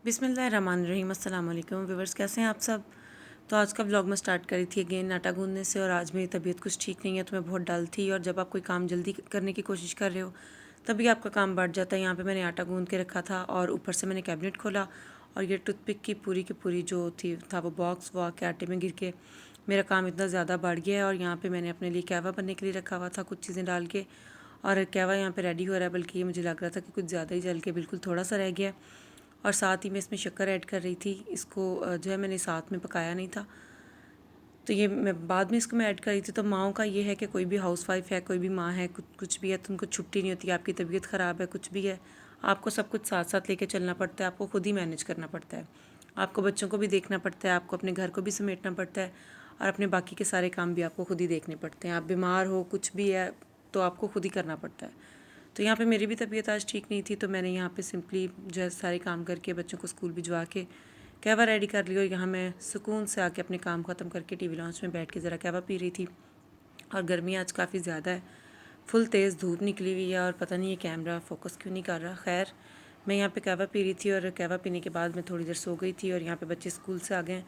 बिस्मिल्लाहिर्रहमानिर्रहीम। अस्सलाम वालेकुम व्यूवर्स, कैसे हैं आप सब। तो आज का व्लॉग मैं स्टार्ट करी थी अगेन आटा गूंदने से, और आज मेरी तबीयत कुछ ठीक नहीं है तो मैं बहुत डल थी। और जब आप कोई काम जल्दी करने की कोशिश कर रहे हो तभी आपका काम बढ़ जाता है। यहाँ पे मैंने आटा गूंद के रखा था और ऊपर से मैंने कैबिनेट खोला और ये टूथपिक की पूरी जो था वो बॉक्स वो आके आटे में गिर के मेरा काम इतना ज़्यादा बढ़ गया है। और यहाँ पे मैंने अपने लिए कहवा बनने के लिए रखा हुआ था कुछ चीज़ें डाल के, और कहवा यहाँ पे रेडी हो रहा है, बल्कि ये मुझे लग रहा था कि कुछ ज़्यादा ही जल के बिल्कुल थोड़ा सा रह गया। और साथ ही मैं इसमें शक्कर ऐड कर रही थी। इसको जो है मैंने साथ में पकाया नहीं था, तो ये मैं बाद में इसको मैं ऐड कर रही थी। तो माओं का ये है कि कोई भी हाउसवाइफ है, कोई भी माँ है, कुछ भी है तो उनको छुट्टी नहीं होती। आपकी तबीयत ख़राब है, कुछ भी है, आपको सब कुछ साथ साथ लेके चलना पड़ता है। आपको खुद ही मैनेज करना पड़ता है, आपको बच्चों को भी देखना पड़ता है, आपको अपने घर को भी समेटना पड़ता है, और अपने बाकी के सारे काम भी आपको खुद ही देखने पड़ते हैं। आप बीमार हो, कुछ भी है, तो आपको खुद ही करना पड़ता है। तो यहाँ पे मेरी भी तबीयत आज ठीक नहीं थी, तो मैंने यहाँ पे सिंपली जो है सारे काम करके बच्चों को स्कूल भिजवा के कहवा रेडी कर लिया। और यहाँ मैं सुकून से आके अपने काम ख़त्म करके टीवी लॉन्च में बैठ के ज़रा कहवा पी रही थी। और गर्मी आज काफ़ी ज़्यादा है, फुल तेज़ धूप निकली हुई है, और पता नहीं ये कैमरा फोकस क्यों नहीं कर रहा। खैर, मैं यहाँ पे कहवा पी रही थी, और कहवा पीने के बाद मैं थोड़ी देर सो गई थी। और यहाँ पे बच्चे स्कूल से आ गए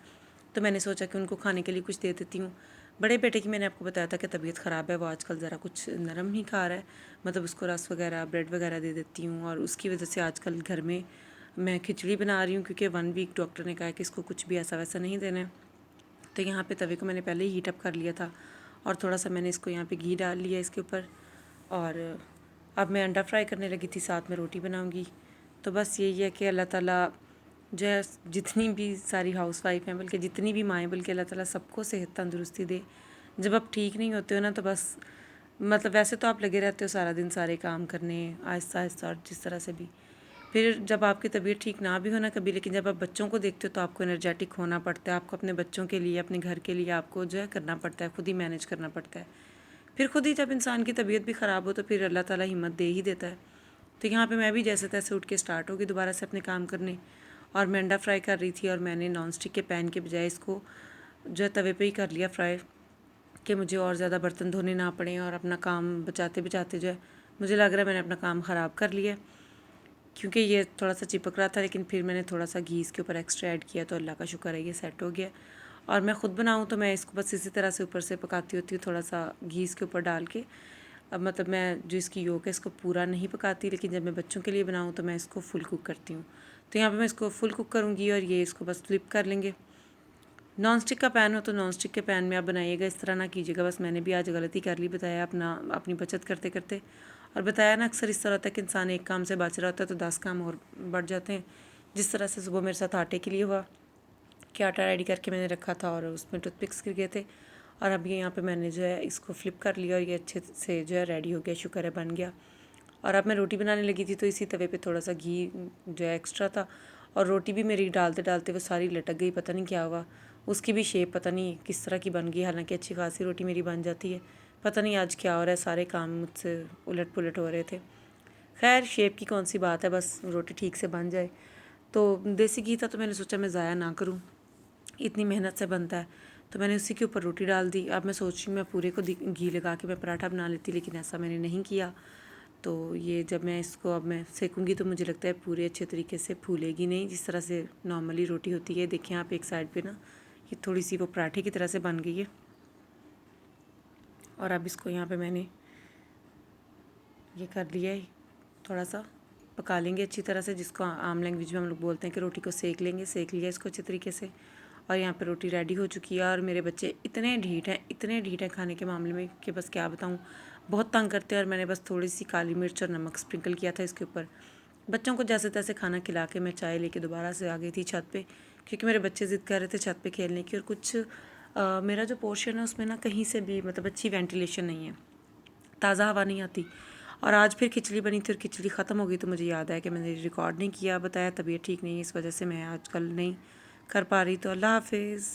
तो मैंने सोचा कि उनको खाने के लिए कुछ दे देती हूँ। बड़े बेटे की मैंने आपको बताया था कि तबीयत ख़राब है, वो आजकल ज़रा कुछ नरम ही खा रहा है, मतलब उसको रस वगैरह ब्रेड वगैरह दे देती हूँ। और उसकी वजह से आजकल घर में मैं खिचड़ी बना रही हूँ, क्योंकि 1 वीक डॉक्टर ने कहा है कि इसको कुछ भी ऐसा वैसा नहीं देना है। तो यहाँ पे तवे को मैंने पहले ही हीट अप कर लिया था, और थोड़ा सा मैंने इसको यहाँ पे घी डाल लिया इसके ऊपर। और अब मैं अंडा फ्राई करने लगी थी, साथ में रोटी बनाऊँगी। तो बस यही है कि अल्लाह ताला जो है जितनी भी सारी हाउसवाइफ हैं, बल्कि जितनी भी माएँ, बल्कि अल्लाह ताला सबको सेहत तंदुरुस्ती दे। जब आप ठीक नहीं होते हो ना, तो बस मतलब वैसे तो आप लगे रहते हो सारा दिन सारे काम करने, आहिस्ता आहिस्ता, और जिस तरह से भी। फिर जब आपकी तबीयत ठीक ना भी हो ना कभी, लेकिन जब आप बच्चों को देखते हो तो आपको एनर्जेटिक होना पड़ता है। आपको अपने बच्चों के लिए, अपने घर के लिए आपको जो है करना पड़ता है, खुद ही मैनेज करना पड़ता है। फिर खुद ही जब इंसान की तबीयत भी ख़राब हो तो फिर अल्लाह ताला हिम्मत दे ही देता है। तो यहाँ पे मैं भी जैसे तैसे उठ के स्टार्ट होगी दोबारा से अपने काम करने। और मैं अंडा फ्राई कर रही थी, और मैंने नॉन स्टिक के पैन के बजाय इसको जो है तवे पे ही कर लिया फ्राई, कि मुझे और ज़्यादा बर्तन धोने ना पड़े। और अपना काम बचाते बचाते जो है मुझे लग रहा है मैंने अपना काम ख़राब कर लिया, क्योंकि ये थोड़ा सा चिपक रहा था। लेकिन फिर मैंने थोड़ा सा घी इसके ऊपर एक्स्ट्रा ऐड किया, तो अल्लाह का शुक्र है ये सेट हो गया। और मैं ख़ुद बनाऊँ तो मैं इसको बस इसी तरह से ऊपर से पकाती होती हूँ, थोड़ा सा घी इसके ऊपर डाल के। अब मतलब मैं जो इसकी योक है इसको पूरा नहीं पकाती, लेकिन जब मैं बच्चों के लिए बनाऊँ तो मैं इसको फुल कुक करती हूँ। तो यहाँ पे मैं इसको फुल कुक करूँगी, और ये इसको बस फ्लिप कर लेंगे। नॉन स्टिक का पैन हो तो नॉन स्टिक के पैन में आप बनाइएगा, इस तरह ना कीजिएगा। बस मैंने भी आज गलती कर ली, बताया अपनी बचत करते करते। और बताया ना, अक्सर इस तरह होता है कि इंसान एक काम से बच रहा होता है तो 10 काम और बढ़ जाते हैं। जिस तरह से सुबह मेरे साथ आटे के लिए हुआ कि आटा रेडी करके मैंने रखा था और उसमें टूथपिक्स गिर गए थे, और अब ये यहाँ पे मैंने जो है इसको फ्लिप कर लिया, और ये अच्छे से जो है रेडी हो गया, शुक्र है बन गया। और अब मैं रोटी बनाने लगी थी, तो इसी तवे पे थोड़ा सा घी जो है एक्स्ट्रा था, और रोटी भी मेरी डालते डालते वो सारी लटक गई, पता नहीं क्या हुआ। उसकी भी शेप पता नहीं किस तरह की बन गई, हालांकि अच्छी खासी रोटी मेरी बन जाती है। पता नहीं आज क्या हो रहा है, सारे काम मुझसे उलट पुलट हो रहे थे। खैर, शेप की कौन सी बात है, बस रोटी ठीक से बन जाए। तो देसी घी था तो मैंने सोचा मैं ज़ाया ना करूँ, इतनी मेहनत से बनता है, तो मैंने उसी के ऊपर रोटी डाल दी। अब मैं सोच रही हूँ मैं पूरे को घी लगा के मैं पराठा बना लेती, लेकिन ऐसा मैंने नहीं किया। तो ये जब मैं इसको अब मैं सेकूँगी तो मुझे लगता है पूरे अच्छे तरीके से फूलेगी नहीं, जिस तरह से नॉर्मली रोटी होती है। देखिए आप एक साइड पे ना ये थोड़ी सी वो पराठे की तरह से बन गई है। और अब इसको यहाँ पे मैंने ये कर लिया है, थोड़ा सा पका लेंगे अच्छी तरह से, जिसको आम लैंग्वेज में हम लोग बोलते हैं कि रोटी को सेक लेंगे। सेक लिया इसको अच्छे तरीके से, और यहाँ पे रोटी रेडी हो चुकी है। और मेरे बच्चे इतने ढीठ हैं खाने के मामले में कि बस क्या बताऊँ, बहुत तंग करते हैं। और मैंने बस थोड़ी सी काली मिर्च और नमक स्प्रिंकल किया था इसके ऊपर। बच्चों को जैसे तैसे खाना खिला के मैं चाय लेके दोबारा से आ गई थी छत पे, क्योंकि मेरे बच्चे ज़िद कर रहे थे छत पे खेलने की। और कुछ मेरा जो पोर्शन है उसमें ना कहीं से भी मतलब अच्छी वेंटिलेशन नहीं है, ताज़ा हवा नहीं आती। और आज फिर खिचड़ी बनी थी, और खिचड़ी ख़त्म हो गई तो मुझे याद आया कि मैंने रिकॉर्ड नहीं किया। बताया तबीयत ठीक नहीं है, इस वजह से मैं आजकल नहीं कर पा रही। तो अल्लाह हाफिज़।